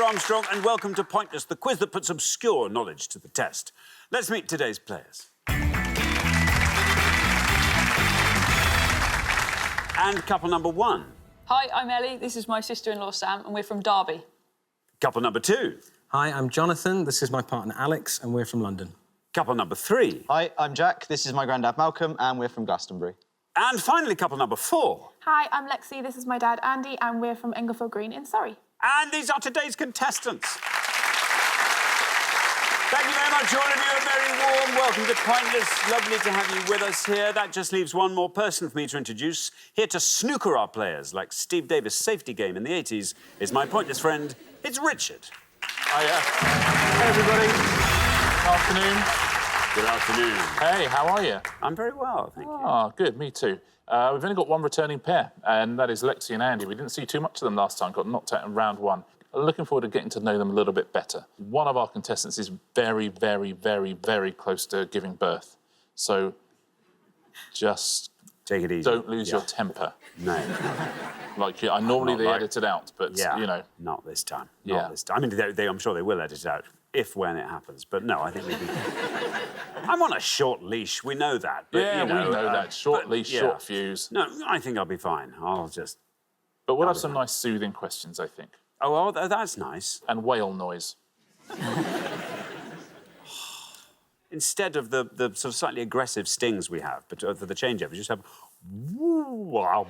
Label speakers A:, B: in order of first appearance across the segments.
A: Armstrong, and welcome to Pointless, the quiz that puts obscure knowledge to the test. Let's meet today's players. And couple number one.
B: Hi, I'm Ellie. This is my sister-in-law, Sam, and we're from Derby.
A: Couple number two.
C: Hi, I'm Jonathan. This is my partner, Alex, and we're from London.
A: Couple number three.
D: Hi, I'm Jack. This is my granddad, Malcolm, and we're from Glastonbury.
A: And finally, couple number four.
E: Hi, I'm Lexi. This is my dad, Andy, and we're from Englefield Green in Surrey.
A: And these are today's contestants. Thank you very much, all of you. A very warm welcome to Pointless. Lovely to have you with us here. That just leaves one more person for me to introduce. Here to snooker our players like Steve Davis' safety game in the 80s is my Pointless friend. It's Richard.
F: Hiya. Hey, everybody. Afternoon.
A: Good afternoon.
F: Hey, how are you?
A: I'm very well, thank you.
F: Oh, good, me too. We've only got one returning pair, and that is Lexi and Andy. We didn't see too much of them last time, got knocked out in round one. Looking forward to getting to know them a little bit better. One of our contestants is very, very, very, very close to giving birth. So just
A: take it easy.
F: Don't lose your temper.
A: No.
F: Like, I normally edit it out, but, you know.
A: Not this time.
F: Yeah.
A: Not this time. I mean, I'm sure they will edit it out when it happens. But no, I think we can... I'm on a short leash, we know that. But,
F: yeah,
A: you know,
F: we know that. Short leash, short fuse.
A: No, I think I'll be fine.
F: But we'll have some nice soothing questions, I think.
A: Oh, well, that's nice.
F: And whale noise.
A: Instead of the sort of slightly aggressive stings we have, but for the changeover, you just have... Wow.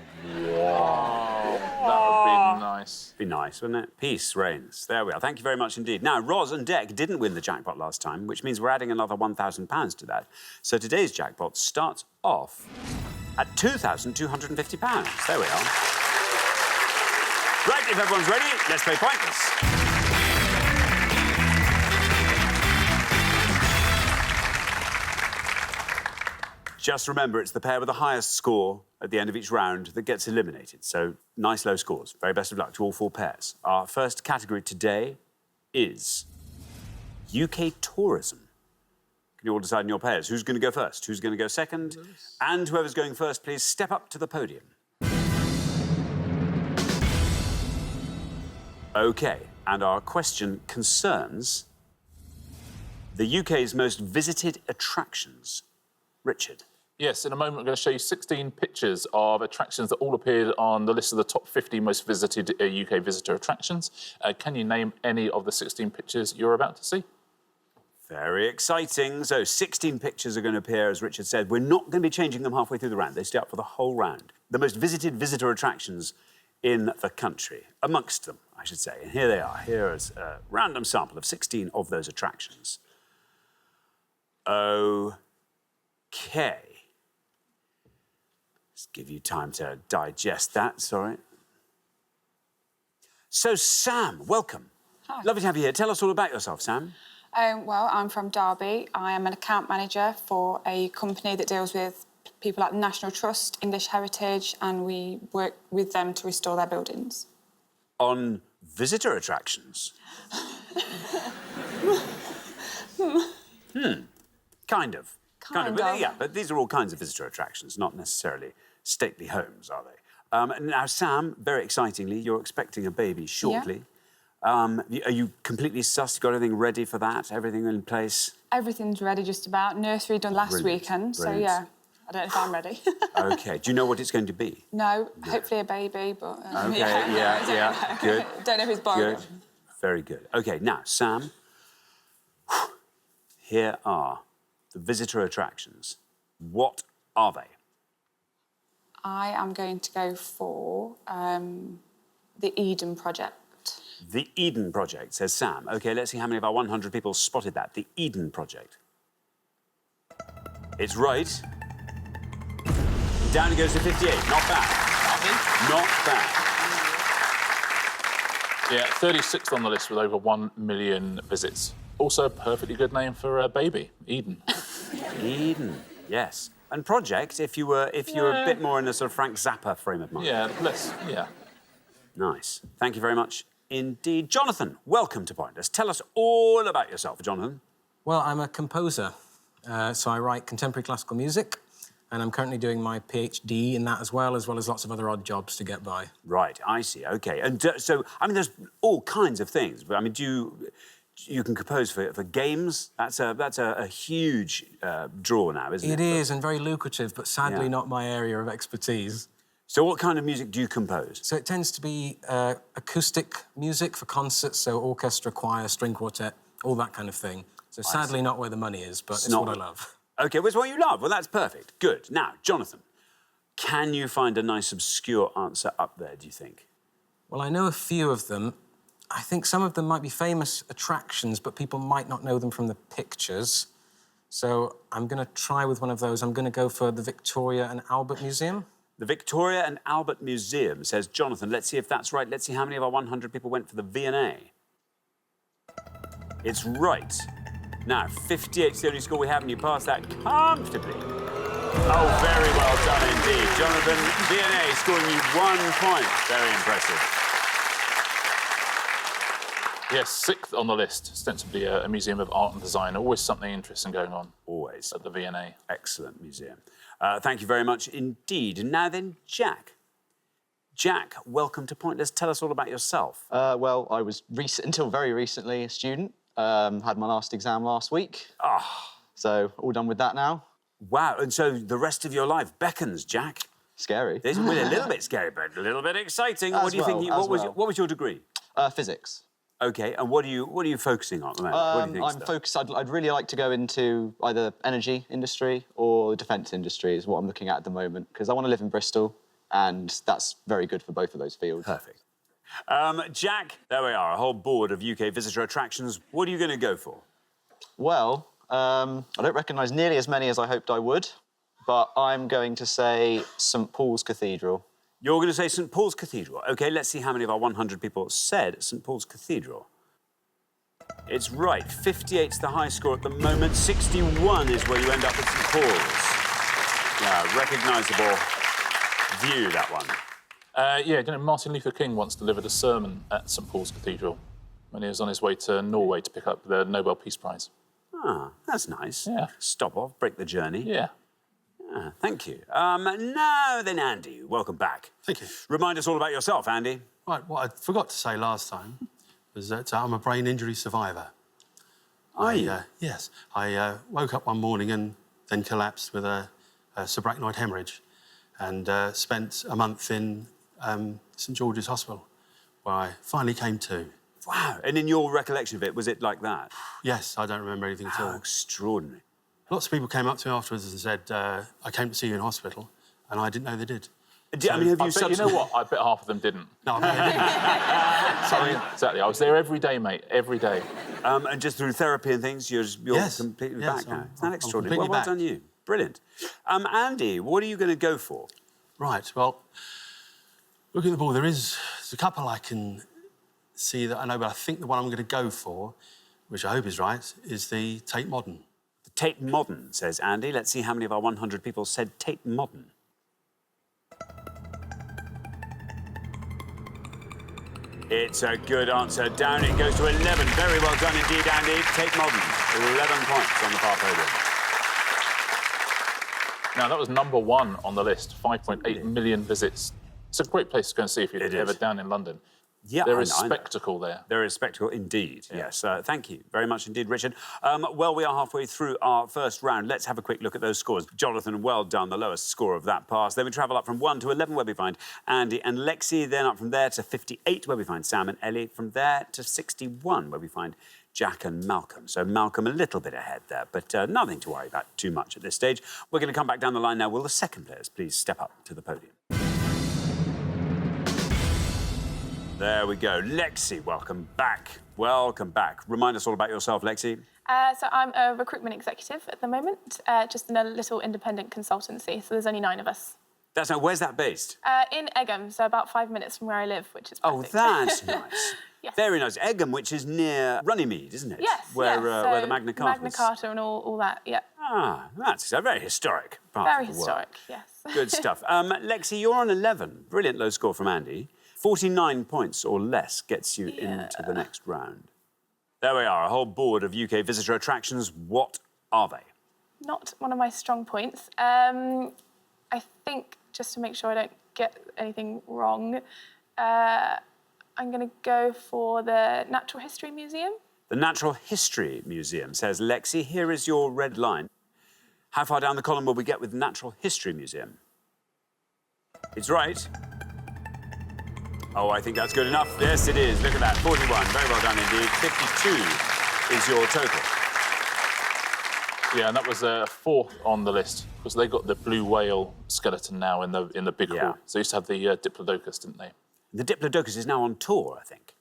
F: That would be nice.
A: Be nice, wouldn't it? Peace reigns. There we are. Thank you very much indeed. Now, Roz and Dec didn't win the jackpot last time, which means we're adding another £1,000 to that. So today's jackpot starts off at £2,250. There we are. Right, if everyone's ready, let's play Pointless. Just remember, it's the pair with the highest score at the end of each round that gets eliminated. So, nice low scores. Very best of luck to all four pairs. Our first category today is UK tourism. Can you all decide on your pairs? Who's going to go first? Who's going to go second? And whoever's going first, please step up to the podium. OK, and our question concerns the UK's most visited attractions. Richard.
F: Yes, in a moment, I'm going to show you 16 pictures of attractions that all appeared on the list of the top 50 most visited UK visitor attractions. Can you name any of the 16 pictures you're about to see?
A: Very exciting. So 16 pictures are going to appear, as Richard said. We're not going to be changing them halfway through the round. They stay up for the whole round. The most visited visitor attractions in the country. Amongst them, I should say. And here they are. Here is a random sample of 16 of those attractions. OK. Just give you time to digest that, sorry. So, Sam, welcome.
G: Hi.
A: Lovely to have you here. Tell us all about yourself, Sam.
G: Well, I'm from Derby. I am an account manager for a company that deals with people like the National Trust, English Heritage, and we work with them to restore their buildings.
A: On visitor attractions? Kind of. But, yeah, but these are all kinds of visitor attractions, not necessarily stately homes, are they? Now, Sam, very excitingly, you're expecting a baby shortly. Yeah. Are you completely sussed? Got everything ready for that? Everything in place?
G: Everything's ready just about. Nursery done last weekend, so yeah, I don't know if I'm ready.
A: OK. Do you know what it's going to be?
G: No, hopefully a baby, but...
A: OK, yeah, good.
G: Don't know if it's born.
A: Good, very good. OK, now, Sam, here are the visitor attractions. What are they?
G: I am going to go for the Eden Project.
A: The Eden Project, says Sam. OK, let's see how many of our 100 people spotted that. The Eden Project. It's right. Down it goes to 58. Not bad. Not bad.
F: Yeah, 36th on the list with over 1 million visits. Also a perfectly good name for a baby, Eden.
A: Eden, yes. And Project, if you were a bit more in a sort of Frank Zappa frame of mind.
F: Yeah, yeah.
A: Nice. Thank you very much indeed. Jonathan, welcome to Pointless. Tell us all about yourself, Jonathan.
C: Well, I'm a composer, so I write contemporary classical music, and I'm currently doing my PhD in that as well as lots of other odd jobs to get by.
A: Right, I see. OK. And so, I mean, there's all kinds of things. I mean, you can compose for games? That's a huge draw now, isn't it?
C: It is, and very lucrative, but sadly not my area of expertise.
A: So what kind of music do you compose?
C: So it tends to be acoustic music for concerts, so orchestra, choir, string quartet, all that kind of thing. So sadly not where the money is, but it's what I love.
A: OK, well, it's what you love. Well, that's perfect. Good. Now, Jonathan, can you find a nice obscure answer up there, do you think?
C: Well, I know a few of them. I think some of them might be famous attractions, but people might not know them from the pictures. So I'm going to try with one of those. I'm going to go for the Victoria and Albert Museum.
A: The Victoria and Albert Museum, says Jonathan. Let's see if that's right. Let's see how many of our 100 people went for the V&A. It's right. Now, 58 is the only score we have, and you passed that comfortably. Oh, very well done indeed. Jonathan, V&A scoring you 1 point. Very impressive.
F: Yes, 6th on the list, ostensibly a museum of art and design. Always something interesting going on.
A: Always.
F: At the V&A.
A: Excellent museum. Thank you very much indeed. And now then, Jack. Jack, welcome to Pointless. Tell us all about yourself.
D: Well, I was until very recently a student. Had my last exam last week. So all done with that now.
A: Wow, and so the rest of your life beckons, Jack.
D: Scary.
A: This is a little bit scary, but a little bit exciting. What do you think? What was your degree?
D: Physics.
A: OK, and what are you focusing on at the moment? What do you think,
D: I'm focused. I'd really like to go into either energy industry or the defence industry is what I'm looking at the moment, because I want to live in Bristol, and that's very good for both of those fields.
A: Perfect. Jack, there we are, a whole board of UK visitor attractions. What are you going to go for?
D: Well, I don't recognise nearly as many as I hoped I would, but I'm going to say St Paul's Cathedral.
A: You're going to say St Paul's Cathedral. OK, let's see how many of our 100 people said St Paul's Cathedral. It's right. 58's the high score at the moment. 61 is where you end up at St Paul's. Yeah, recognisable view, that one.
F: Yeah, you know, Martin Luther King once delivered a sermon at St Paul's Cathedral when he was on his way to Norway to pick up the Nobel Peace Prize.
A: Ah, that's nice.
F: Yeah.
A: Stop off, break the journey.
F: Yeah.
A: Ah, thank you. Now then, Andy, welcome back.
H: Thank you.
A: Remind us all about yourself, Andy.
H: Right, what I forgot to say last time was that I'm a brain injury survivor.
A: Are you?
H: Yes. I woke up one morning and then collapsed with a subarachnoid hemorrhage and spent a month in St George's Hospital, where I finally came to.
A: Wow. And in your recollection of it, was it like that?
H: Yes, I don't remember anything at
A: How
H: all.
A: extraordinary.
H: Lots of people came up to me afterwards and said, I came to see you in hospital, and I didn't know they did.
A: I mean, have you
F: You know what? I bet half of them didn't.
H: No, I didn't.
F: Sorry. Exactly. I was there every day, mate. Every day.
A: And just through therapy and things, you're
H: Yes.
A: completely
H: Yes,
A: back now.
H: I'm-
A: Isn't that
H: I'm
A: extraordinary?
H: completely
A: Well
H: back.
A: done you. Brilliant. Andy, what are you going to go for?
H: Right, well, look at the ball. There's a couple I can see that I know, but I think the one I'm going to go for, which I hope is right, is the Tate Modern.
A: The Tate Modern, says Andy. Let's see how many of our 100 people said Tate Modern. It's a good answer. Down it goes to 11. Very well done indeed, Andy. Tate Modern, 11 points on the far podium.
F: Now, that was #1 on the list. 5.8 million visits. It's a great place to go and see if you're
A: It
F: ever
A: is.
F: down in London.
A: Yeah,
F: There is
A: I know.
F: spectacle there.
A: There is spectacle indeed, yes. Thank you very much indeed, Richard. Well, we are halfway through our first round. Let's have a quick look at those scores. Jonathan, well done, the lowest score of that pass. Then we travel up from 1 to 11, where we find Andy and Lexi. Then up from there to 58, where we find Sam and Ellie. From there to 61, where we find Jack and Malcolm. So Malcolm a little bit ahead there, but nothing to worry about too much at this stage. We're going to come back down the line now. Will the second players please step up to the podium? There we go. Lexi, welcome back. Welcome back. Remind us all about yourself, Lexi.
E: So I'm a recruitment executive at the moment, just in a little independent consultancy. So there's only 9 of us.
A: Where's that based?
E: In Egham, so about 5 minutes from where I live, which is
A: Oh,
E: perfect.
A: that's nice.
E: Yes.
A: Very nice. Egham, which is near Runnymede, isn't it?
E: Yes,
A: Where,
E: yes.
A: where
E: So
A: the Magna Carta
E: Magna Carta and all that, yeah.
A: Ah, that's a very historic part
E: Very
A: of the world.
E: historic, yes.
A: Good stuff. Lexi, you're on 11. Brilliant low score from Andy. 49 points or less gets you into the next round. There we are, a whole board of UK visitor attractions. What are they?
E: Not one of my strong points. I think, just to make sure I don't get anything wrong, I'm going to go for the Natural History Museum.
A: The Natural History Museum, says Lexi. Here is your red line. How far down the column will we get with Natural History Museum? It's right. Oh, I think that's good enough. Yes, it is. Look at that. 41. Very well done indeed. 52 is your total.
F: Yeah, and that was fourth on the list because they got the blue whale skeleton now in the big hall. So they used to have the Diplodocus, didn't they?
A: The Diplodocus is now on tour, I think.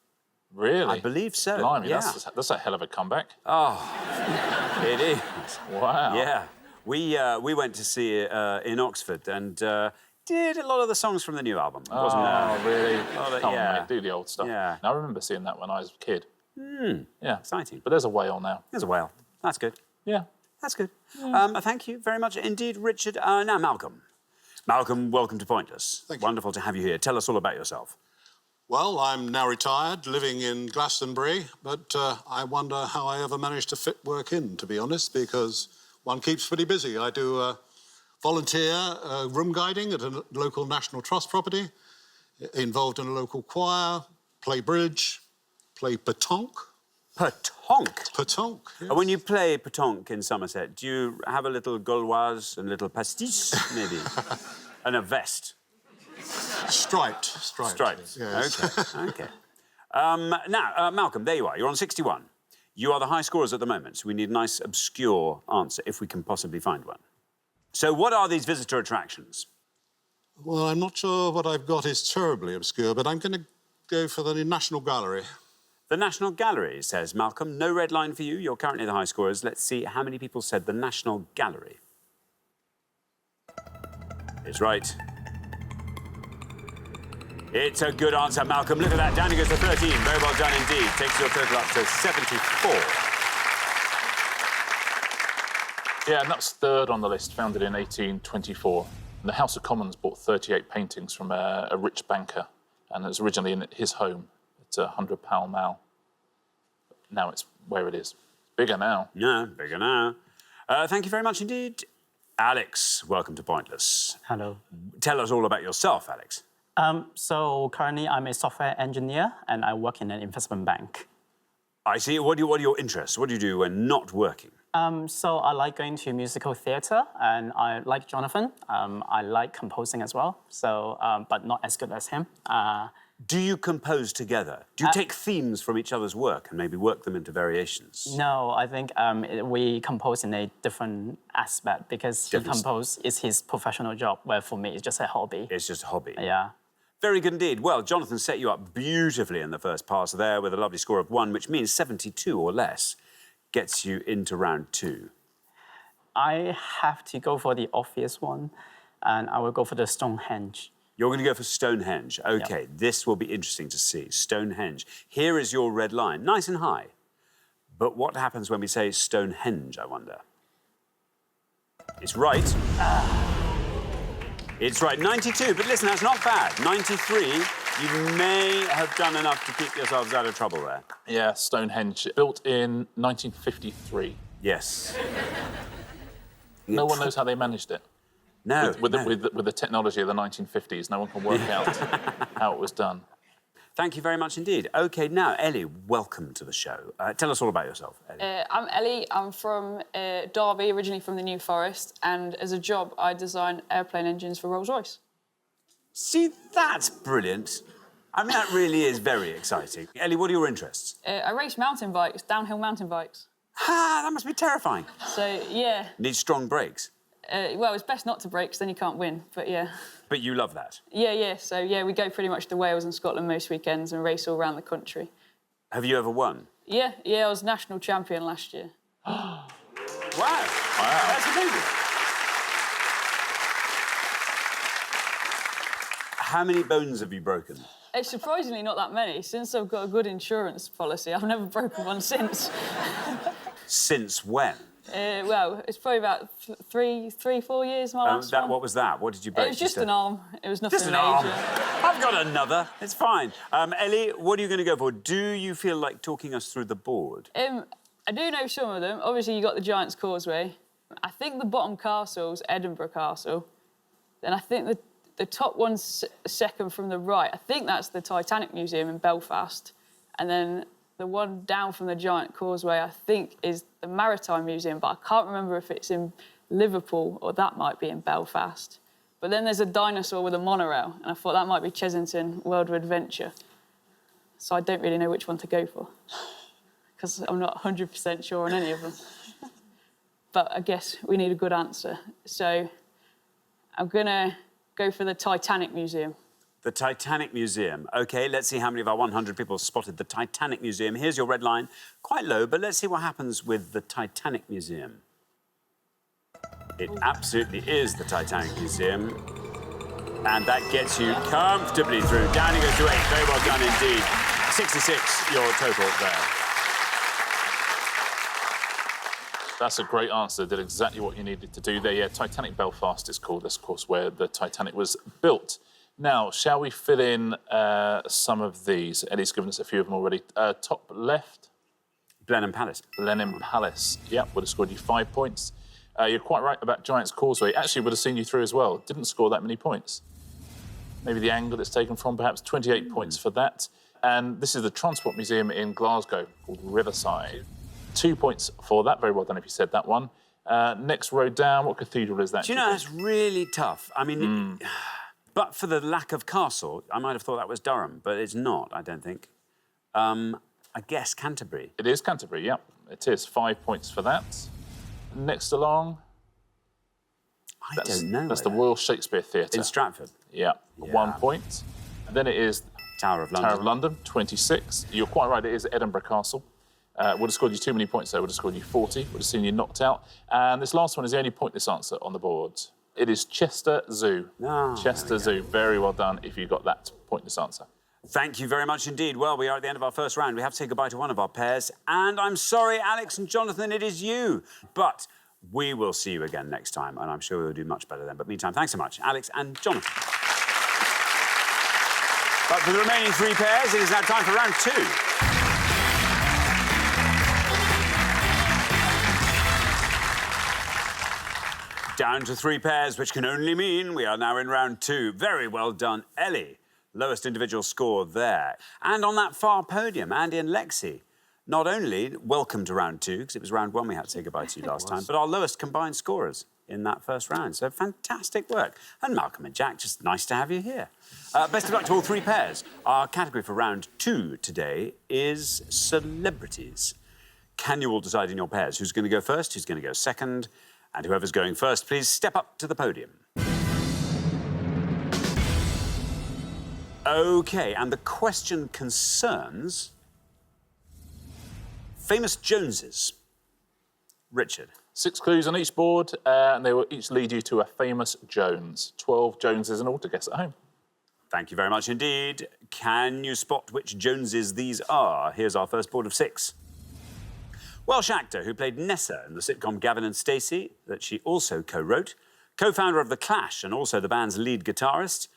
F: Really?
A: I believe so.
F: Blimey,
A: yeah.
F: that's a hell of a comeback.
A: Oh, it is.
F: Wow.
A: Yeah. We went to see it in Oxford and did a lot of the songs from the new album. Wasn't
F: really? Come
A: yeah.
F: on, mate, do the old stuff.
A: Yeah.
F: Now, I remember seeing that when I was a kid. Yeah.
A: Exciting.
F: But there's a whale now.
A: There's a whale. That's good.
F: Yeah.
A: That's good. Thank you very much indeed, Richard. Now, Malcolm. Malcolm, welcome to Pointless.
I: Thank you.
A: Wonderful to have you here. Tell us all about yourself.
I: Well, I'm now retired, living in Glastonbury, but I wonder how I ever managed to fit work in, to be honest, because one keeps pretty busy. I do volunteer room guiding at a local National Trust property, involved in a local choir, play bridge, play pétanque.
A: Pétanque?
I: Pétanque, yes.
A: And when you play pétanque in Somerset, do you have a little gauloise and a little pastis, maybe? And a vest?
I: Striped.
A: Stripes.
I: Yes.
A: OK. Now, Malcolm, there you are. You're on 61. You are the high scorers at the moment, so we need a nice, obscure answer, if we can possibly find one. So what are these visitor attractions?
I: Well, I'm not sure what I've got is terribly obscure, but I'm going to go for the National Gallery.
A: The National Gallery, says Malcolm. No red line for you. You're currently the high scorers. Let's see how many people said the National Gallery. It's right. It's a good answer, Malcolm. Look at that. Down he goes to 13. Very well done indeed. Takes your total up to 74.
F: Yeah, and that's third on the list, founded in 1824. And the House of Commons bought 38 paintings from a rich banker, and it was originally in his home. It's a 100 Pall Mall. Now it's where it is. Bigger now.
A: Yeah, bigger now. Thank you very much indeed. Alex, welcome to Pointless.
J: Hello.
A: Tell us all about yourself, Alex.
J: So currently I'm a software engineer and I work in an investment bank.
A: I see. What are your interests? What do you do when not working?
J: So I like going to musical theatre and I like Jonathan. I like composing as well, so, but not as good as him.
A: Do you compose together? Do you take themes from each other's work and maybe work them into variations?
J: No, I think we compose in a different aspect because he composes is his professional job, where for me it's just a hobby.
A: It's just a hobby.
J: Yeah.
A: Very good indeed. Well, Jonathan set you up beautifully in the first pass there with a lovely score of 1, which means 72 or less gets you into round 2.
J: I have to go for the obvious one, and I will go for the Stonehenge.
A: You're going to go for Stonehenge. OK, This will be interesting to see. Stonehenge. Here is your red line, nice and high. But what happens when we say Stonehenge, I wonder? It's right. It's right, 92. But listen, that's not bad. 93, you may have done enough to keep yourselves out of trouble there.
F: Yeah, Stonehenge, built in 1953.
A: Yes.
F: No one knows how they managed it.
A: No.
F: With the technology of the 1950s, no one can work out how it was done.
A: Thank you very much indeed. OK, now, Ellie, welcome to the show. Tell us all about yourself, Ellie.
B: I'm Ellie. I'm from Derby, originally from the New Forest, and as a job, I design airplane engines for Rolls-Royce.
A: See, that's brilliant. I mean, that really is very exciting. Ellie, what are your interests?
B: I race mountain bikes, downhill mountain bikes.
A: Ah, that must be terrifying.
B: So, yeah.
A: Need strong brakes.
B: Well, it's best not to break, because then you can't win, but yeah.
A: But you love that?
B: Yeah. So, yeah, we go pretty much to Wales and Scotland most weekends and race all around the country.
A: Have you ever won?
B: Yeah, I was national champion last year.
A: Wow. That's amazing. How many bones have you broken?
B: It's surprisingly not that many. Since I've got a good insurance policy, I've never broken one since.
A: Since when?
B: Well, it's probably about 4 years, my last one.
A: What was that? What did you break?
B: It was just an arm. It was nothing
A: Just an
B: major.
A: arm. I've got another. It's fine. Ellie, what are you going to go for? Do you feel like talking us through the board?
B: I do know some of them. Obviously, you got the Giant's Causeway. I think the bottom castle's Edinburgh Castle. Then I think the top one's second from the right. I think that's the Titanic Museum in Belfast. And then the one down from the Giant Causeway, I think, is the Maritime Museum, but I can't remember if it's in Liverpool or that might be in Belfast. But then there's a dinosaur with a monorail, and I thought that might be Chessington World of Adventure. So I don't really know which one to go for, because I'm not 100% sure on any of them. But I guess we need a good answer. So I'm gonna go for the Titanic Museum.
A: The Titanic Museum. OK, let's see how many of our 100 people spotted the Titanic Museum. Here's your red line. Quite low, but let's see what happens with the Titanic Museum. It absolutely is the Titanic Museum. And that gets you comfortably through. Down you go to 8. Very well done indeed. 66, your total there.
F: That's a great answer. Did exactly what you needed to do there. Yeah, Titanic Belfast is called, of course, where the Titanic was built. Now, shall we fill in some of these? Eddie's given us a few of them already. Top left.
A: Blenheim Palace.
F: Blenheim Palace. Yeah, would have scored you 5 points. You're quite right about Giant's Causeway. Actually, would have seen you through as well. Didn't score that many points. Maybe the angle it's taken from, perhaps 28 points for that. And this is the Transport Museum in Glasgow called Riverside. 2 points for that. Very well done if you said that one. Next row down, what cathedral is that?
A: Do you know, it's really tough. I mean, but for the lack of castle, I might have thought that was Durham, but it's not, I don't think. I guess Canterbury.
F: It is Canterbury, yeah. It is. 5 points for that. Next along...
A: I don't know.
F: That's the Royal Shakespeare Theatre.
A: In Stratford.
F: Yeah, 1 point. And then it is...
A: Tower of London.
F: Tower of London, 26. You're quite right, it is Edinburgh Castle. Would have scored you too many points there, would have scored you 40, would have seen you knocked out. And this last one is the only pointless answer on the board. It is Chester Zoo. Chester Zoo. Very well done if you got that pointless answer.
A: Thank you very much indeed. Well, we are at the end of our first round. We have to say goodbye to one of our pairs. And I'm sorry, Alex and Jonathan, it is you. But we will see you again next time, and I'm sure we'll do much better then. But meantime, thanks so much, Alex and Jonathan. But for the remaining 3 pairs, it is now time for round 2. Down to 3 pairs, which can only mean we are now in round 2. Very well done, Ellie. Lowest individual score there. And on that far podium, Andy and Lexi. Not only welcome to round 2, because it was round 1 we had to say goodbye to you last time, but our lowest combined scorers in that first round. So fantastic work. And Malcolm and Jack, just nice to have you here. Best of luck to all 3 pairs. Our category for round 2 today is celebrities. Can you all decide in your pairs who's going to go first, who's going to go second? And whoever's going first, please step up to the podium. OK, and the question concerns famous Joneses. Richard.
F: 6 clues on each board, and they will each lead you to a famous Jones. 12 Joneses in all to guess at home.
A: Thank you very much indeed. Can you spot which Joneses these are? Here's our first board of 6. Welsh actor who played Nessa in the sitcom Gavin and Stacey, that she also co-wrote. Co-founder of The Clash and also the band's lead guitarist.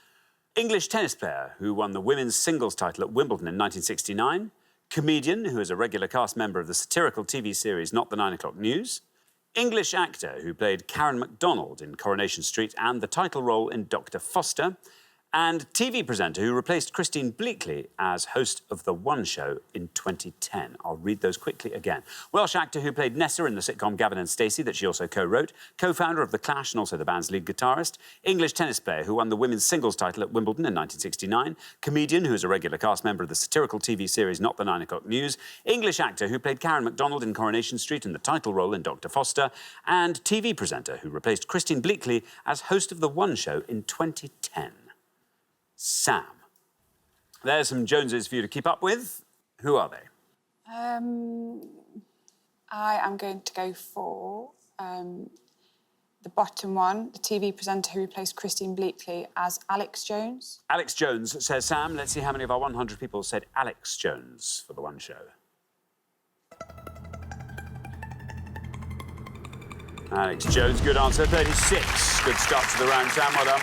A: English tennis player who won the women's singles title at Wimbledon in 1969. Comedian who is a regular cast member of the satirical TV series Not the 9 O'Clock News. English actor who played Karen MacDonald in Coronation Street and the title role in Dr. Foster. And TV presenter who replaced Christine Bleakley as host of The One Show in 2010. I'll read those quickly again. Welsh actor who played Nessa in the sitcom Gavin and Stacey, that she also co-wrote. Co-founder of The Clash and also the band's lead guitarist. English tennis player who won the women's singles title at Wimbledon in 1969. Comedian who is a regular cast member of the satirical TV series Not the 9 O'Clock News. English actor who played Karen MacDonald in Coronation Street in the title role in Dr. Foster. And TV presenter who replaced Christine Bleakley as host of The One Show in 2010. Sam. There's some Joneses for you to keep up with. Who are they?
G: I am going to go for the bottom one, the TV presenter who replaced Christine Bleakley as Alex Jones.
A: Alex Jones, says Sam. Let's see how many of our 100 people said Alex Jones for The One Show. Alex Jones, good answer, 36. Good start to the round, Sam, well done.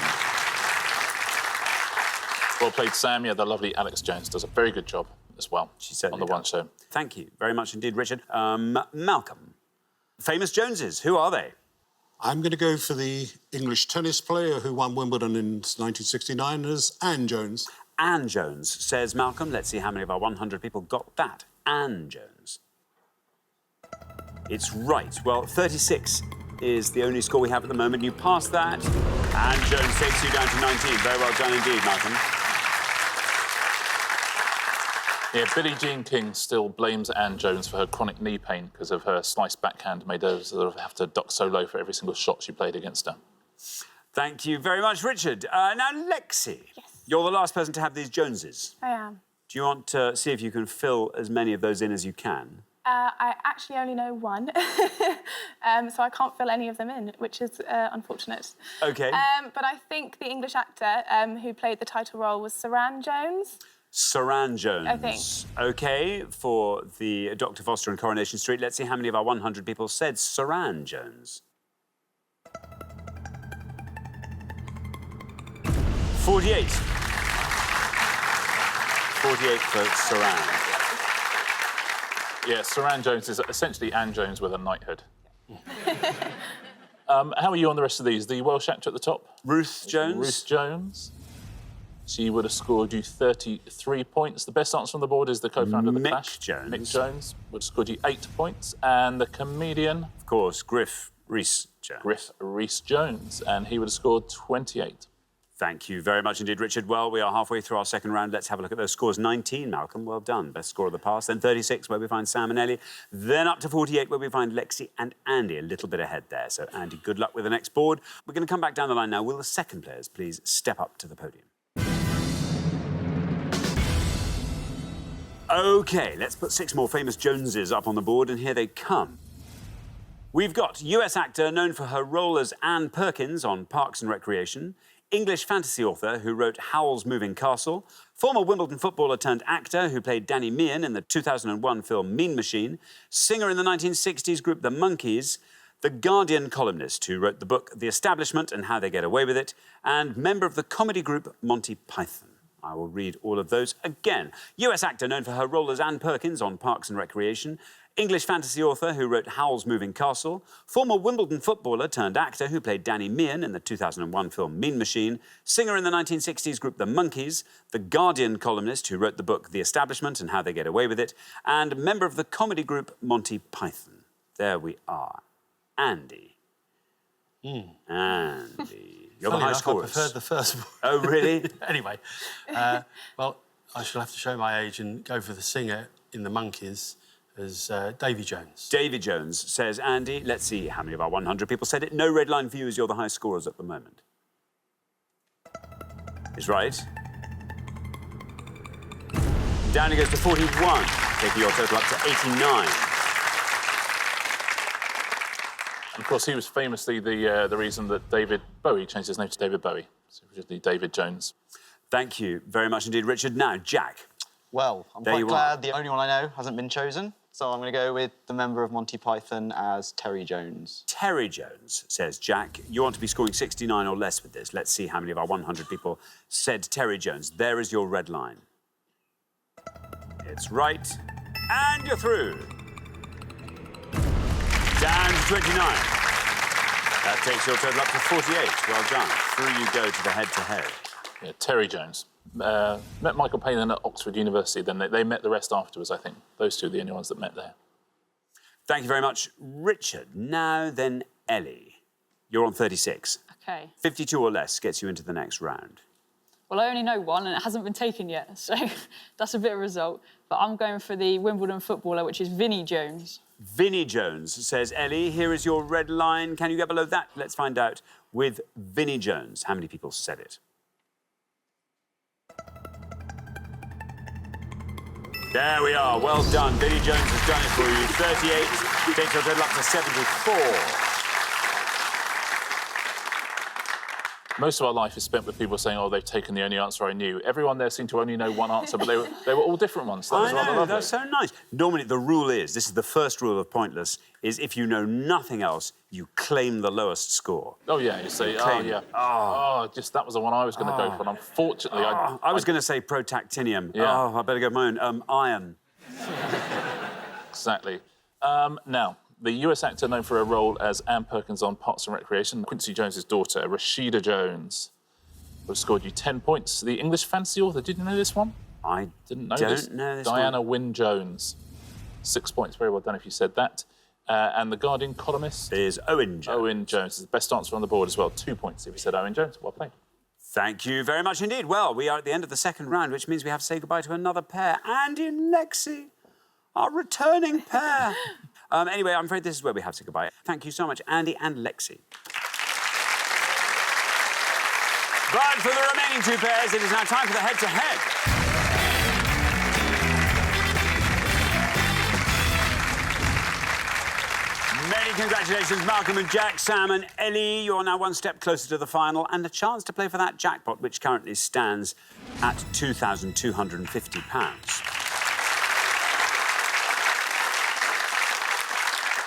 F: Well played, Sam. Yeah, the lovely Alex Jones does a very good job as well on The One Show.
A: Thank you very much indeed, Richard. Malcolm. Famous Joneses, who are they?
I: I'm going to go for the English tennis player who won Wimbledon in 1969 as Anne Jones.
A: Anne Jones, says Malcolm. Let's see how many of our 100 people got that. Anne Jones. It's right. Well, 36 is the only score we have at the moment. You passed that. Anne Jones takes you down to 19. Very well done indeed, Malcolm.
F: Yeah, Billie Jean King still blames Anne Jones for her chronic knee pain because of her sliced backhand made her sort of have to duck so low for every single shot she played against her.
A: Thank you very much, Richard. Now, Lexi.
E: Yes.
A: You're the last person to have these Joneses.
E: I am.
A: Do you want to see if you can fill as many of those in as you can?
E: I actually only know one, so I can't fill any of them in, which is unfortunate.
A: OK.
E: But I think the English actor who played the title role was Saran Jones.
A: Saran Jones.
E: I think.
A: OK, for the Dr. Foster and Coronation Street, let's see how many of our 100 people said Saran Jones. 48. 48 for Saran.
F: Yeah, Saran Jones is essentially Anne Jones with a knighthood. How are you on the rest of these? The Welsh actor at the top?
A: Ruth Jones.
F: Ruth Jones. She would have scored you 33 points. The best answer on the board is the co-founder of The
A: Mick
F: Clash.
A: Jones.
F: Mick Jones would have scored you 8 points. And the comedian?
A: Of course, Griff Rhys-Jones.
F: Griff Rhys-Jones. And he would have scored 28.
A: Thank you very much indeed, Richard. Well, we are halfway through our second round. Let's have a look at those scores. 19, Malcolm, well done. Best score of the past. Then 36, where we find Sam and Ellie. Then up to 48, where we find Lexi and Andy. A little bit ahead there. So, Andy, good luck with the next board. We're going to come back down the line now. Will the second players please step up to the podium? OK, let's put 6 more famous Joneses up on the board, and here they come. We've got US actor known for her role as Anne Perkins on Parks and Recreation, English fantasy author who wrote Howl's Moving Castle, former Wimbledon footballer turned actor who played Danny Meehan in the 2001 film Mean Machine, singer in the 1960s group The Monkees, The Guardian columnist who wrote the book The Establishment and How They Get Away With It, and member of the comedy group Monty Python. I will read all of those again. US actor known for her role as Anne Perkins on Parks and Recreation, English fantasy author who wrote Howl's Moving Castle, former Wimbledon footballer turned actor who played Danny Meehan in the 2001 film Mean Machine, singer in the 1960s group The Monkees, The Guardian columnist who wrote the book The Establishment and How They Get Away With It, and member of the comedy group Monty Python. There we are. Andy. Andy. You're the high scorers.
H: I preferred the first one.
A: Oh, really?
H: Anyway, well, I shall have to show my age and go for the singer in The Monkees as Davy Jones.
A: Davy Jones, says Andy. Let's see how many of our 100 people said it. No red line for you as you're the high scorers at the moment. Is right. Down he goes to 41, taking your total up to 89.
F: And of course, he was famously the reason that David Bowie changed his name to David Bowie. So originally David Jones.
A: Thank you very much indeed, Richard. Now, Jack.
D: Well, I'm quite glad the only one I know hasn't been chosen. So I'm going to go with the member of Monty Python as Terry Jones.
A: Terry Jones, says Jack. You want to be scoring 69 or less with this. Let's see how many of our 100 people said Terry Jones. There is your red line. It's right. And you're through. Down to 29. That takes your total up to 48. Well done. Through you go to the head-to-head.
F: Yeah, Terry Jones. Met Michael Palin at Oxford University, then they met the rest afterwards, I think. Those two are the only ones that met there.
A: Thank you very much, Richard. Now then, Ellie. You're on 36.
B: OK.
A: 52 or less gets you into the next round.
B: Well, I only know one, and it hasn't been taken yet, so that's a bit of a result. But I'm going for the Wimbledon footballer, which is Vinnie Jones.
A: Vinnie Jones, says Ellie. Here is your red line. Can you get below that? Let's find out with Vinnie Jones. How many people said it? There we are. Well done. Vinnie Jones has done it for you. 38 takes your total up to 74.
F: Most of our life is spent with people saying, oh, they've taken the only answer I knew. Everyone there seemed to only know one answer, but they were all different ones. That was rather lovely.
A: That's so nice. Normally, the rule is, this is the first rule of Pointless, is if you know nothing else, you claim the lowest score.
F: Oh, yeah, you say, just that was the one I was going to go for, and unfortunately,
A: I was going to say protactinium.
F: Yeah.
A: Oh, I better go for my own. Iron.
F: Exactly. Now, The US actor known for her role as Ann Perkins on Parks and Recreation, Quincy Jones's daughter, Rashida Jones, who scored you 10 points. The English fantasy author, did you know this one?
A: I
F: Didn't know
A: don't
F: this.
A: know this
F: Diana
A: one.
F: Wynne Jones. 6 points, very well done if you said that. And the Guardian columnist
A: Is Owen Jones.
F: Owen Jones is the best answer on the board as well. 2 points if you said Owen Jones. Well played.
A: Thank you very much indeed. Well, we are at the end of the second round, which means we have to say goodbye to another pair. Andy and Lexi, our returning pair. Anyway, I'm afraid this is where we have to say goodbye. Thank you so much, Andy and Lexi. But for the remaining two pairs, it is now time for the head-to-head. Many congratulations, Malcolm and Jack, Sam and Ellie. You're now one step closer to the final and a chance to play for that jackpot, which currently stands at £2,250.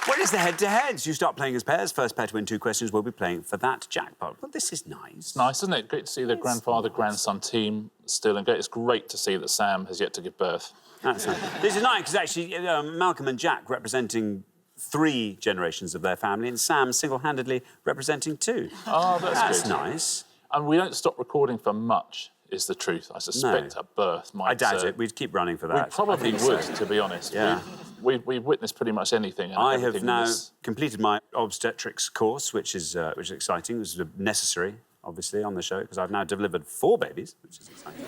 A: What is the head-to-heads? You start playing as pairs. First pair to win 2 questions will be playing for that jackpot. Well, this is nice.
F: It's nice, isn't it? Great to see the grandfather-grandson team still in. It's great to see that Sam has yet to give birth.
A: That's nice. This is nice because actually Malcolm and Jack representing 3 generations of their family and Sam single-handedly representing 2.
F: Oh, that's good.
A: Nice.
F: And we don't stop recording for much, is the truth. I suspect a birth might...
A: I doubt it. We'd keep running for that.
F: We probably would, to be honest.
A: Yeah.
F: We've witnessed pretty much anything. And
A: I have
F: everything
A: now
F: in this.
A: completed my obstetrics course, which is exciting. It was necessary, obviously, on the show, because I've now delivered 4 babies, which is exciting.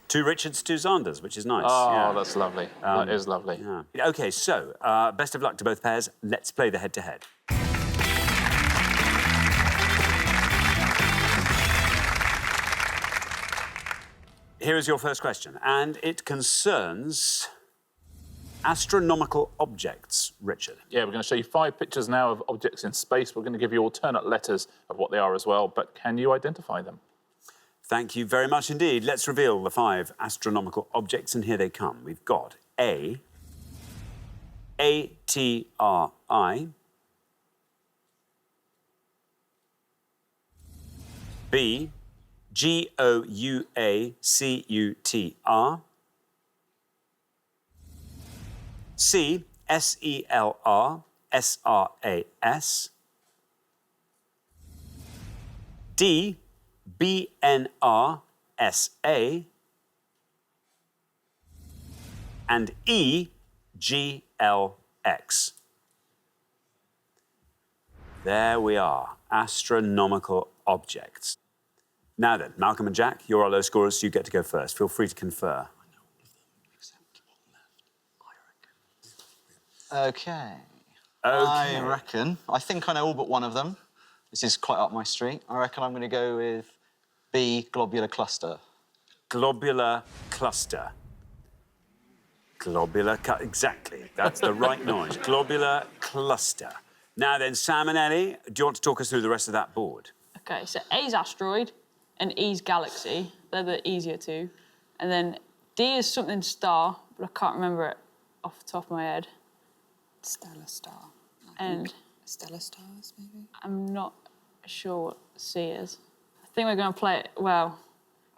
A: 2 Richards, 2 Zanders, which is nice.
F: Oh,
A: yeah.
F: that's lovely. That is lovely.
A: Yeah. OK, so, best of luck to both pairs. Let's play the head-to-head. Here is your first question, and it concerns astronomical objects, Richard.
F: Yeah, we're going to show you 5 pictures now of objects in space. We're going to give you alternate letters of what they are as well, but can you identify them?
A: Thank you very much indeed. Let's reveal the 5 astronomical objects, and here they come. We've got A, ATRI, B, GOUACUTR, C, SELRSRAS, D, BNRSA, and E, GLX. There we are, astronomical objects. Now then, Malcolm and Jack, you're our low scorers, so you get to go first. Feel free to confer.
D: OK. I reckon, I think I know all but one of them. This is quite up my street. I reckon I'm going to go with B, globular cluster.
A: Globular cluster. Exactly. That's the right noise. Globular cluster. Now then, Sam and Ellie, do you want to talk us through the rest of that board?
B: OK, so A's asteroid and E's galaxy. They're the easier 2. And then D is something star, but I can't remember it off the top of my head.
G: Stellar star.
B: And
G: Stellar stars, maybe?
B: I'm not sure what C is. I think we're going to play it, well...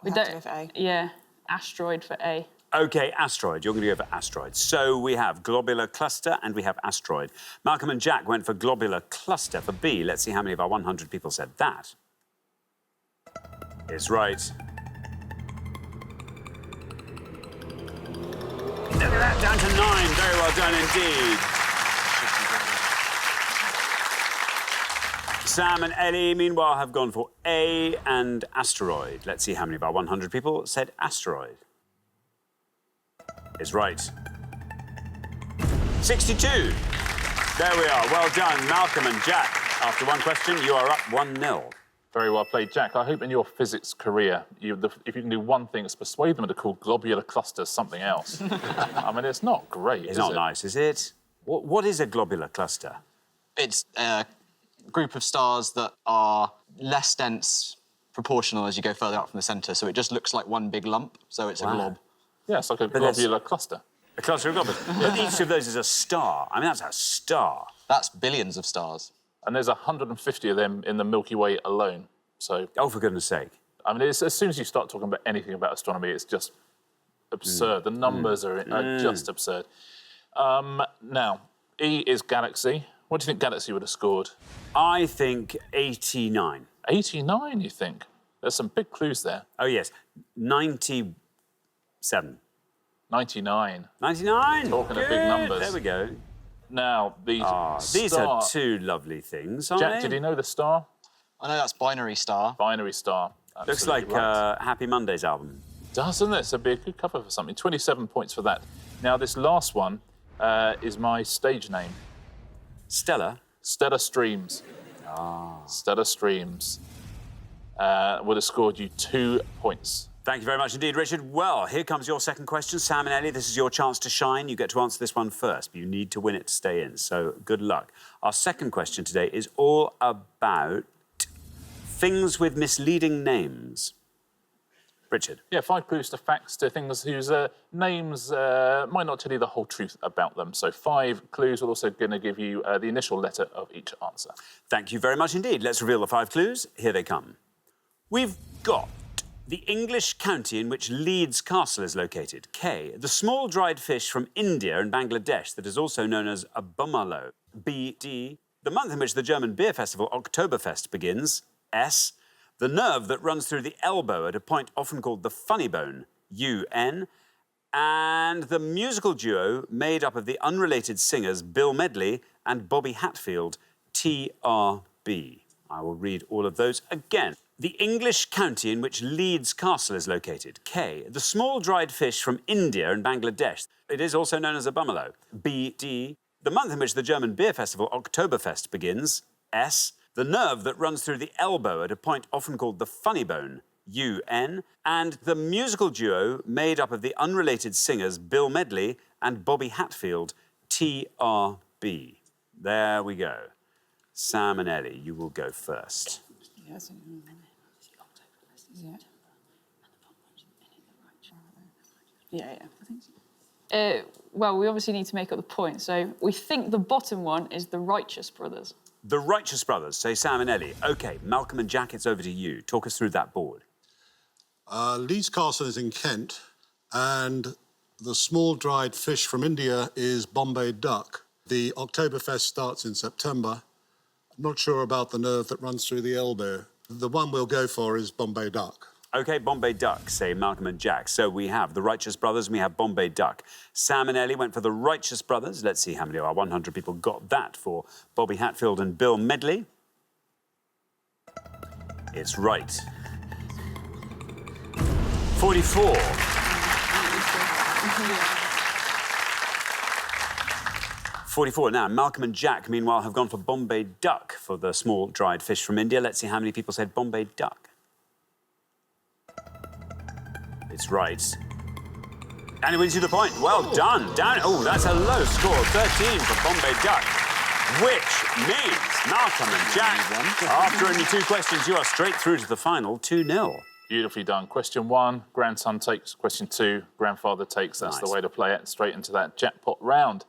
G: We'll have to go for A.
B: Yeah, asteroid for A.
A: OK, asteroid. You're going to go for asteroid. So we have globular cluster and we have asteroid. Malcolm and Jack went for globular cluster for B. Let's see how many of our 100 people said that. It's right. Look at that, down to 9. Very well done indeed. Sam and Ellie, meanwhile, have gone for A and asteroid. Let's see how many of our 100 people said asteroid. It's right. 62. There we are. Well done, Malcolm and Jack. After one question, you are up 1-0.
F: Very well played, Jack. I hope in your physics career, if you can do one thing, it's persuade them to call globular clusters something else. I mean, it's not great,
A: It's not nice, is it? What is a globular cluster?
D: It's a group of stars that are less dense proportional as you go further out from the centre, so it just looks like one big lump, so it's a glob.
F: Yeah, it's like a globular cluster.
A: A cluster of globulars. But each of those is a star. I mean, that's a star.
D: That's billions of stars.
F: And there's 150 of them in the Milky Way alone. So,
A: oh, for goodness sake.
F: I mean, as soon as you start talking about anything about astronomy, it's just absurd. The numbers are just absurd. Now, E is Galaxy. What do you think Galaxy would have scored?
A: I think 89.
F: 89, you think? There's some big clues there.
A: Oh, yes. 97.
F: 99.
A: 99?
F: Talking of big
A: Good.
F: numbers.
A: There we go.
F: Now, the
A: These
F: star...
A: are two lovely things, aren't
F: Jack,
A: they?
F: did you know the star?
D: I know that's Binary Star.
F: Binary Star.
A: Looks
F: Absolutely
A: like
F: right.
A: Happy Mondays album.
F: Doesn't it? So it'd be a good cover for something. 27 points for that. Now, this last one is my stage name.
A: Stella?
F: Stella Streams. Stella Streams. Would have scored you 2 points.
A: Thank you very much indeed, Richard. Well, here comes your second question. Sam and Ellie, this is your chance to shine. You get to answer this one first, but you need to win it to stay in, so good luck. Our second question today is all about things with misleading names. Richard.
F: Yeah, 5 clues to facts to things whose names might not tell you the whole truth about them. So 5 clues. We're also going to give you the initial letter of each answer.
A: Thank you very much indeed. Let's reveal the 5 clues. Here they come. We've got the English county in which Leeds Castle is located. K. The small dried fish from India and Bangladesh that is also known as a bumalo. B. D. The month in which the German beer festival Oktoberfest begins. S. The nerve that runs through the elbow at a point often called the funny bone. U.N. And the musical duo made up of the unrelated singers Bill Medley and Bobby Hatfield. T.R.B. I will read all of those again. The English county in which Leeds Castle is located. K. The small dried fish from India and Bangladesh. It is also known as a bumalo. B. D. The month in which the German beer festival Oktoberfest begins. S. The nerve that runs through the elbow at a point often called the funny bone. U.N. And the musical duo made up of the unrelated singers Bill Medley and Bobby Hatfield. T.R.B. There we go. Sam and Ellie, you will go first.
B: Yeah. I think so. Well, we obviously need to make up the point, so we think the bottom one is the Righteous Brothers.
A: The Righteous Brothers, say Sam and Ellie. OK, Malcolm and Jack, it's over to you. Talk us through that board.
I: Leeds Castle is in Kent, and the small dried fish from India is Bombay duck. The Oktoberfest starts in September. I'm not sure about the nerve that runs through the elbow. The one we'll go for is Bombay duck.
A: OK, Bombay duck, say Malcolm and Jack. So we have the Righteous Brothers and we have Bombay duck. Sam and Ellie went for the Righteous Brothers. Let's see how many of our 100 people got that for Bobby Hatfield and Bill Medley. It's right. 44. 44 now. Malcolm and Jack, meanwhile, have gone for Bombay duck for the small dried fish from India. Let's see how many people said Bombay duck. It's right. And it wins you the point. Well done. Down. Oh, that's a low score. 13 for Bombay duck. Which means Malcolm and Jack, after only 2 questions, you are straight through to the final 2-0.
F: Beautifully done. Question 1, grandson takes. Question 2, grandfather takes. That's the way to play it, straight into that jackpot round.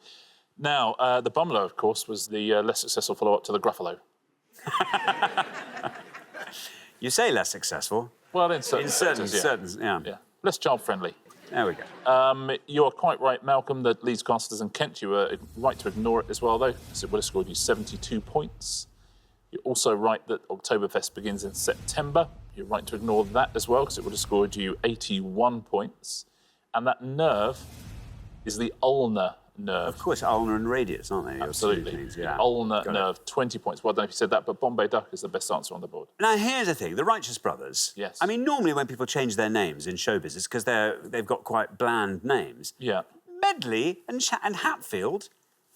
F: Now, the Bumlo, of course, was the less successful follow-up to the Gruffalo.
A: You say less successful.
F: Well, in certain
A: sectors, yeah.
F: Less child-friendly.
A: There we go.
F: You are quite right, Malcolm, that Leeds Castle is in Kent. You were right to ignore it as well, though, because it would have scored you 72 points. You're also right that Oktoberfest begins in September. You're right to ignore that as well, because it would have scored you 81 points. And that nerve is the ulnar nerve.
A: Of course, ulnar and radius, aren't they?
F: Absolutely.
A: Yeah.
F: Ulnar nerve, 20 points. Well, I don't know if you said that, but Bombay duck is the best answer on the board.
A: Now, here's the thing. The Righteous Brothers.
F: Yes.
A: I mean, normally when people change their names in show business, because they've got quite bland names.
F: Yeah.
A: Medley and Hatfield,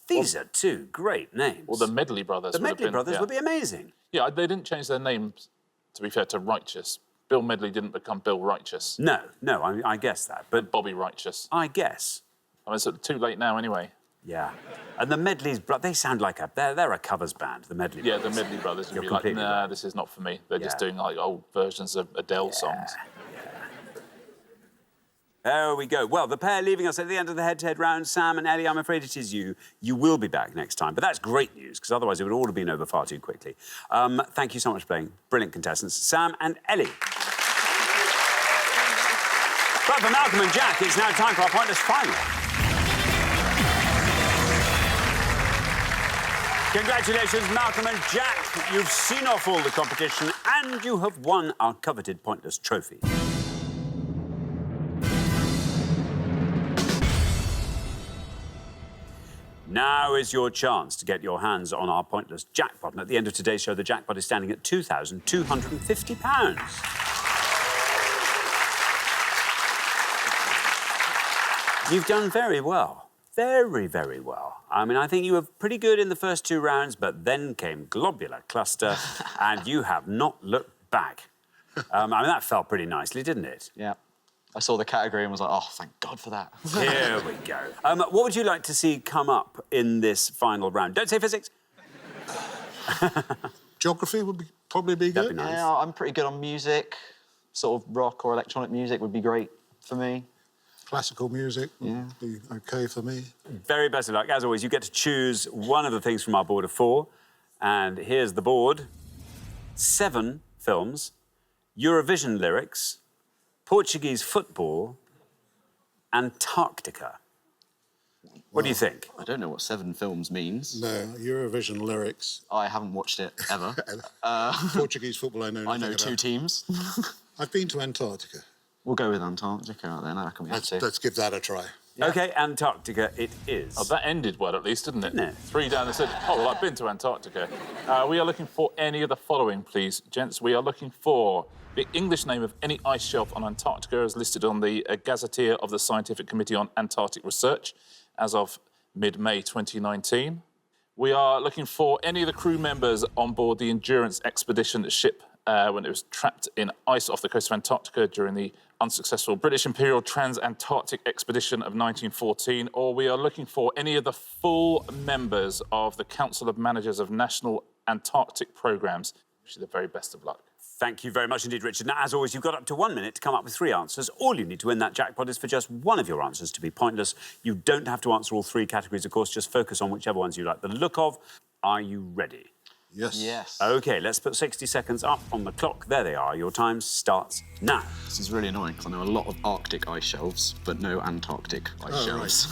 A: these are 2 great names.
F: Well, the Medley brothers
A: The Medley brothers would be amazing.
F: Yeah, they didn't change their names, to be fair, to Righteous. Bill Medley didn't become Bill Righteous.
A: No, I guess that. But
F: Bobby Righteous.
A: I guess.
F: I mean, it's too late now anyway.
A: Yeah. And the Medleys, they sound like they're a covers band, the Medley brothers.
F: Yeah, the Medley brothers. You'd be like,
A: completely
F: nah,
A: right.
F: this is not for me. They're just doing like old versions of Adele songs.
A: There we go. Well, the pair leaving us at the end of the head-to-head round, Sam and Ellie, I'm afraid it is you. You will be back next time. But that's great news, because otherwise it would all have been over far too quickly. Thank you so much for playing. Brilliant contestants. Sam and Ellie. But for Malcolm and Jack, it's now time for our pointless final. Congratulations, Malcolm and Jack. You've seen off all the competition and you have won our coveted Pointless trophy. Now is your chance to get your hands on our Pointless jackpot. And at the end of today's show, the jackpot is standing at £2,250. You've done very well. Very, very well. I mean, I think you were pretty good in the first 2 rounds, but then came Globular Cluster, and you have not looked back. I mean, that felt pretty nicely, didn't it?
D: Yeah. I saw the category and was like, oh, thank God for that.
A: Here we go. What would you like to see come up in this final round? Don't say physics.
I: Geography would probably be good.
A: That'd be nice.
D: Yeah, I'm pretty good on music. Sort of rock or electronic music would be great for me.
I: Classical music would be OK for me.
A: Very best of luck. As always, you get to choose one of the things from our board of 4. And here's the board. 7 films, Eurovision lyrics, Portuguese football, Antarctica. What do you think?
D: I don't know what 7 films means.
I: No, Eurovision lyrics.
D: I haven't watched it ever.
I: Portuguese football, I know nothing
D: I know 2
I: about.
D: teams.
I: I've been to Antarctica.
D: We'll go with Antarctica out there. I reckon we have to.
I: Let's give that a try.
A: Yeah. OK, Antarctica it is.
F: Oh, that ended well, at least, didn't it?
A: No.
F: 3 down and said, oh, well, I've been to Antarctica. We are looking for any of the following, please, gents. We are looking for the English name of any ice shelf on Antarctica as listed on the Gazetteer of the Scientific Committee on Antarctic Research as of mid-May 2019. We are looking for any of the crew members on board the Endurance expedition ship when it was trapped in ice off the coast of Antarctica during the unsuccessful British Imperial Trans-Antarctic Expedition of 1914, or we are looking for any of the full members of the Council of Managers of National Antarctic Programmes. Wish you the very best of luck.
A: Thank you very much indeed, Richard. Now, as always, you've got up to 1 minute to come up with 3 answers. All you need to win that jackpot is for just one of your answers to be pointless. You don't have to answer all 3 categories, of course. Just focus on whichever ones you like the look of. Are you ready?
I: Yes.
D: Yes.
A: OK, let's put 60 seconds up on the clock. There they are. Your time starts now.
D: This is really annoying because I know a lot of Arctic ice shelves, but no Antarctic ice shelves.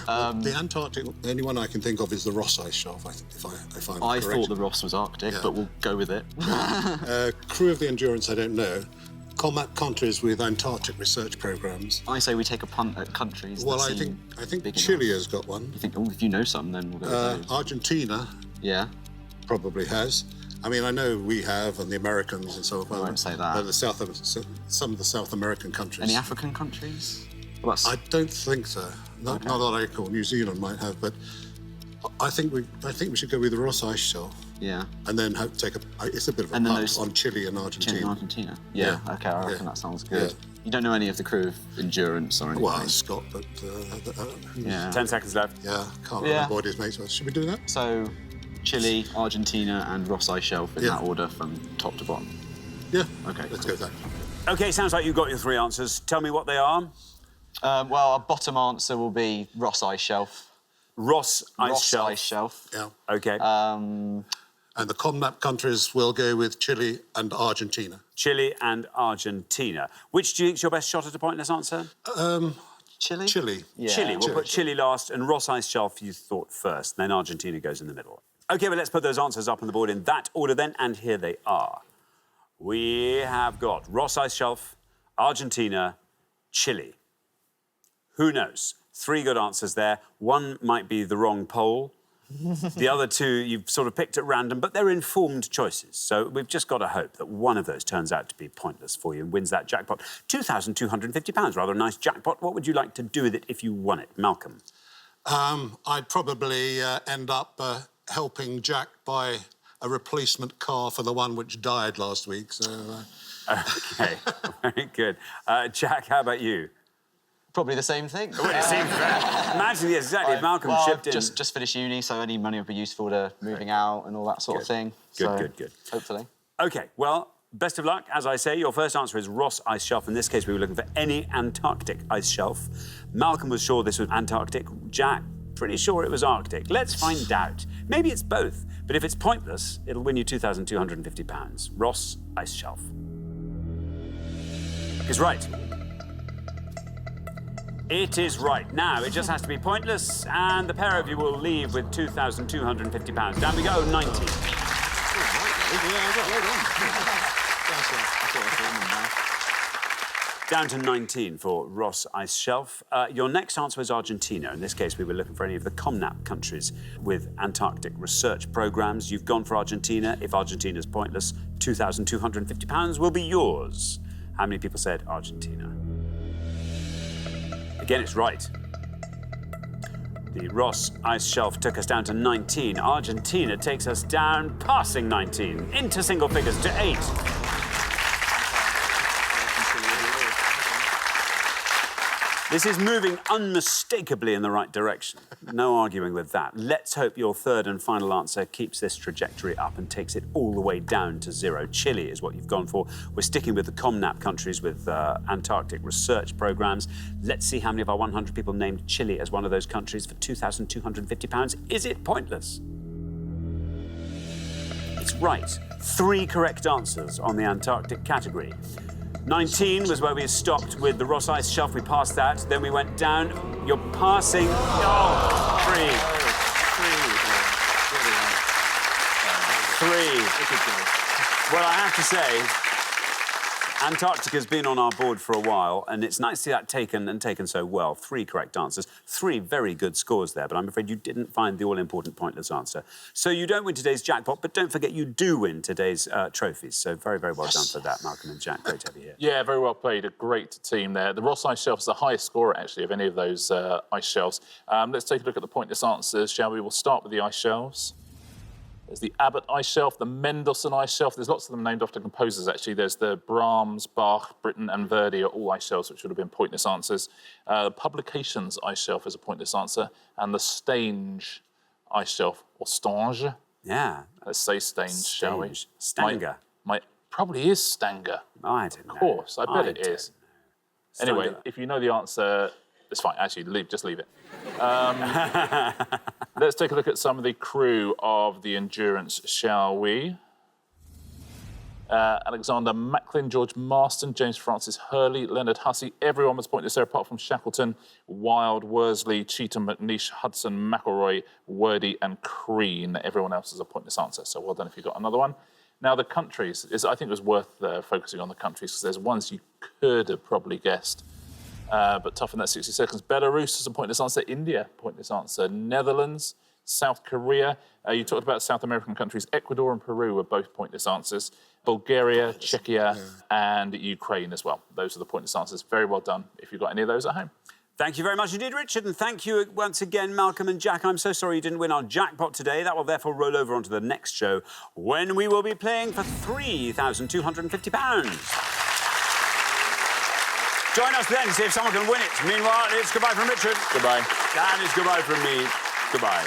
I: The Antarctic, the only one I can think of is the Ross Ice Shelf, I think, if I'm
D: I
I: correct.
D: thought the Ross was Arctic, but we'll go with it.
I: Crew of the Endurance, I don't know. Combat countries with Antarctic research programmes.
D: I say we take a punt at countries.
I: Well,
D: that
I: I
D: seem
I: think
D: big
I: Chile
D: enough.
I: has got one.
D: You think, oh, if you know some, then we'll go with those.
I: Argentina
D: Yeah.
I: probably has. I mean, I know we have, and the Americans and so on.
D: I won't say that.
I: Some of the South American countries.
D: Any African countries? Well,
I: I don't think so. Not that I recall. New Zealand might have, but I think we should go with the Ross Ice Shelf.
D: Yeah.
I: And then take a. It's a bit of a
D: And then
I: punt
D: those-
I: on Chile and Argentina.
D: Chile and Argentina. Yeah. Okay, I reckon that sounds good.
I: Yeah.
D: You don't know any of the crew of Endurance or anything?
I: Well, Scott, but
D: yeah.
A: 10 seconds left.
I: yeah, can't remember what his mates were. Should we do that?
D: So, Chile, Argentina, and Ross Ice Shelf in that order from top to bottom.
I: Yeah.
D: Okay.
I: Let's go with that.
A: OK, sounds like you've got your 3 answers. Tell me what they are.
D: Well, our bottom answer will be Ross Ice Shelf.
A: Ross Ice Shelf.
D: Ice Shelf.
I: Yeah.
A: OK.
I: And the combat countries will go with Chile and Argentina.
A: Chile and Argentina. Which do you think's your best shot at a pointless answer?
D: Chile?
I: Chile.
D: Yeah.
A: Chile. We'll put Chile last, and Ross Ice Shelf you thought first, then Argentina goes in the middle. OK, well, let's put those answers up on the board in that order then, and here they are. We have got Ross Ice Shelf, Argentina, Chile. Who knows? 3 good answers there. 1 might be the wrong poll. The other 2 you've sort of picked at random, but they're informed choices. So we've just got to hope that one of those turns out to be pointless for you and wins that jackpot. £2,250, rather a nice jackpot. What would you like to do with it if you won it? Malcolm?
I: I'd probably end up helping Jack buy a replacement car for the one which died last week. So.
A: OK, very good. Jack, how about you?
D: Probably the same thing.
A: Well, it seems imagine, yes, exactly. If Malcolm shipped in.
D: Just finished uni, so any money would be useful to moving out and all that sort of thing.
A: Good.
D: Hopefully.
A: OK, well, best of luck. As I say, your first answer is Ross Ice Shelf. In this case, we were looking for any Antarctic ice shelf. Malcolm was sure this was Antarctic. Jack, pretty sure it was Arctic. Let's find out. Maybe it's both, but if it's pointless, it'll win you £2,250. Ross Ice Shelf is right. It is right. Now, it just has to be pointless, and the pair of you will leave with £2,250. Down we go, 90. Down to 19 for Ross Ice Shelf. Your next answer was Argentina. In this case, we were looking for any of the COMNAP countries with Antarctic research programmes. You've gone for Argentina. If Argentina's pointless, £2,250 will be yours. How many people said Argentina? Again, it's right. The Ross Ice Shelf took us down to 19. Argentina takes us down, passing 19, into single figures to 8. This is moving unmistakably in the right direction. No arguing with that. Let's hope your third and final answer keeps this trajectory up and takes it all the way down to 0. Chile is what you've gone for. We're sticking with the COMNAP countries with Antarctic research programmes. Let's see how many of our 100 people named Chile as one of those countries for £2,250. Is it pointless? It's right. 3 correct answers on the Antarctic category. 19 was where we stopped with the Ross Ice Shelf. We passed that. Then we went down. You're passing. Oh, 3. Well, I have to say, Antarctica's been on our board for a while, and it's nice to see that taken so well. 3 correct answers. 3 very good scores there, but I'm afraid you didn't find the all-important pointless answer. So you don't win today's jackpot, but don't forget you do win today's trophies. So very, very well done for that, Malcolm and Jack. Great to have you here.
F: Yeah, very well played. A great team there. The Ross Ice Shelf is the highest scorer, actually, of any of those ice shelves. Let's take a look at the pointless answers, shall we? We'll start with the ice shelves. There's the Abbott Ice Shelf, the Mendelssohn Ice Shelf. There's lots of them named after composers, actually. There's the Brahms, Bach, Britten and Verdi are all ice shelves, which would have been pointless answers. The Publications Ice Shelf is a pointless answer. And the Stange Ice Shelf, or Stange.
A: Yeah.
F: Let's say Stange, shall we?
A: Stanger.
F: Probably is Stanger.
A: I don't know.
F: Of course, I bet it is. Anyway,
A: Stanger.
F: if you know the answer, it's fine. Actually, just leave it. Let's take a look at some of the crew of the Endurance, shall we? Alexander Macklin, George Marston, James Francis Hurley, Leonard Hussey. Everyone was pointless there apart from Shackleton, Wilde, Worsley, Cheetham, McNeish, Hudson, McElroy, Wordy and Crean. Everyone else is a pointless answer, so well done if you got another one. Now, the countries, I think it was worth focusing on the countries because there's ones you could have probably guessed. But tough in that 60 seconds. Belarus is a pointless answer. India, pointless answer. Netherlands, South Korea. You talked about South American countries. Ecuador and Peru were both pointless answers. Bulgaria, Czechia, and Ukraine as well. Those are the pointless answers. Very well done if you've got any of those at home.
A: Thank you very much indeed, Richard, and thank you once again, Malcolm and Jack. I'm so sorry you didn't win our jackpot today. That will therefore roll over onto the next show when we will be playing for £3,250. Join us then to see if someone can win it. Meanwhile, it's goodbye from Richard.
F: Goodbye.
A: And it's goodbye from me. Goodbye.